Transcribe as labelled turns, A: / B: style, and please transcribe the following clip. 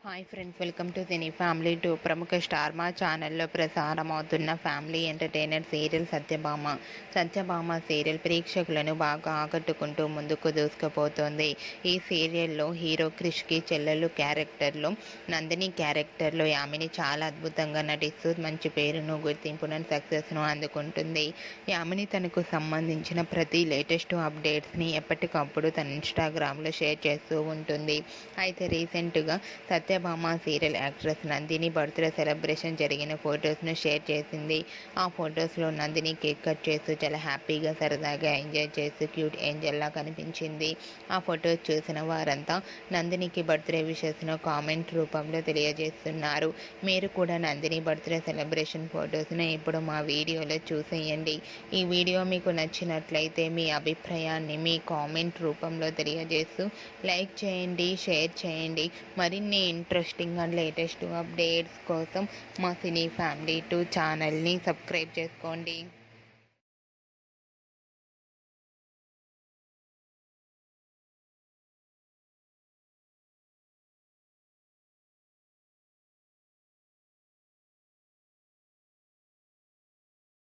A: Hi friends, welcome to cine family two. ప్రముఖ star Maa ఛానల్లో ప్రసారమవుతున్న family entertainer serial Satyabhama serial ప్రేక్షకులను బాగా ఆకట్టుకుంటూ ముందుకు దూసుకుపోతోంది. ఈ సీరియల్లో హీరో క్రిష్కి చెల్లెలు క్యారెక్టర్లో, నందిని క్యారెక్టర్లో యామిని చాలా అద్భుతంగా నటిస్తూ మంచి పేరును, గుర్తింపును, సక్సెస్ను అందుకుంటుంది. యామిని తనకు సంబంధించిన ప్రతి లేటెస్ట్ అప్డేట్స్ని ఎప్పటికప్పుడు తన ఇన్స్టాగ్రామ్లో షేర్ చేస్తూ ఉంటుంది. అయితే రీసెంట్గా Satyabhama serial actress Nandini birthday celebration జరిగిన ఫొటోస్ను షేర్ చేసింది. ఆ ఫొటోస్లో నందిని కేక్ కట్ చేస్తూ చాలా హ్యాపీగా, సరదాగా ఎంజాయ్ చేస్తూ క్యూట్ ఏంజల్లా కనిపించింది. ఆ ఫొటోస్ చూసిన వారంతా నందినికి బర్త్డే విషెస్ను కామెంట్ రూపంలో తెలియజేస్తున్నారు. మీరు కూడా నందిని బర్త్డే సెలబ్రేషన్ ఫొటోస్ను ఇప్పుడు మా వీడియోలో చూసేయండి. ఈ వీడియో మీకు నచ్చినట్లయితే మీ అభిప్రాయాన్ని మీ కామెంట్ రూపంలో తెలియజేస్తూ లైక్ చేయండి, షేర్ చేయండి. మరిన్ని ఇంట్రెస్టింగ్ అండ్ లేటెస్ట్ అప్డేట్స్ కోసం మా సినీ ఫ్యామిలీ 2 ఛానల్ని సబ్స్క్రైబ్ చేసుకోండి.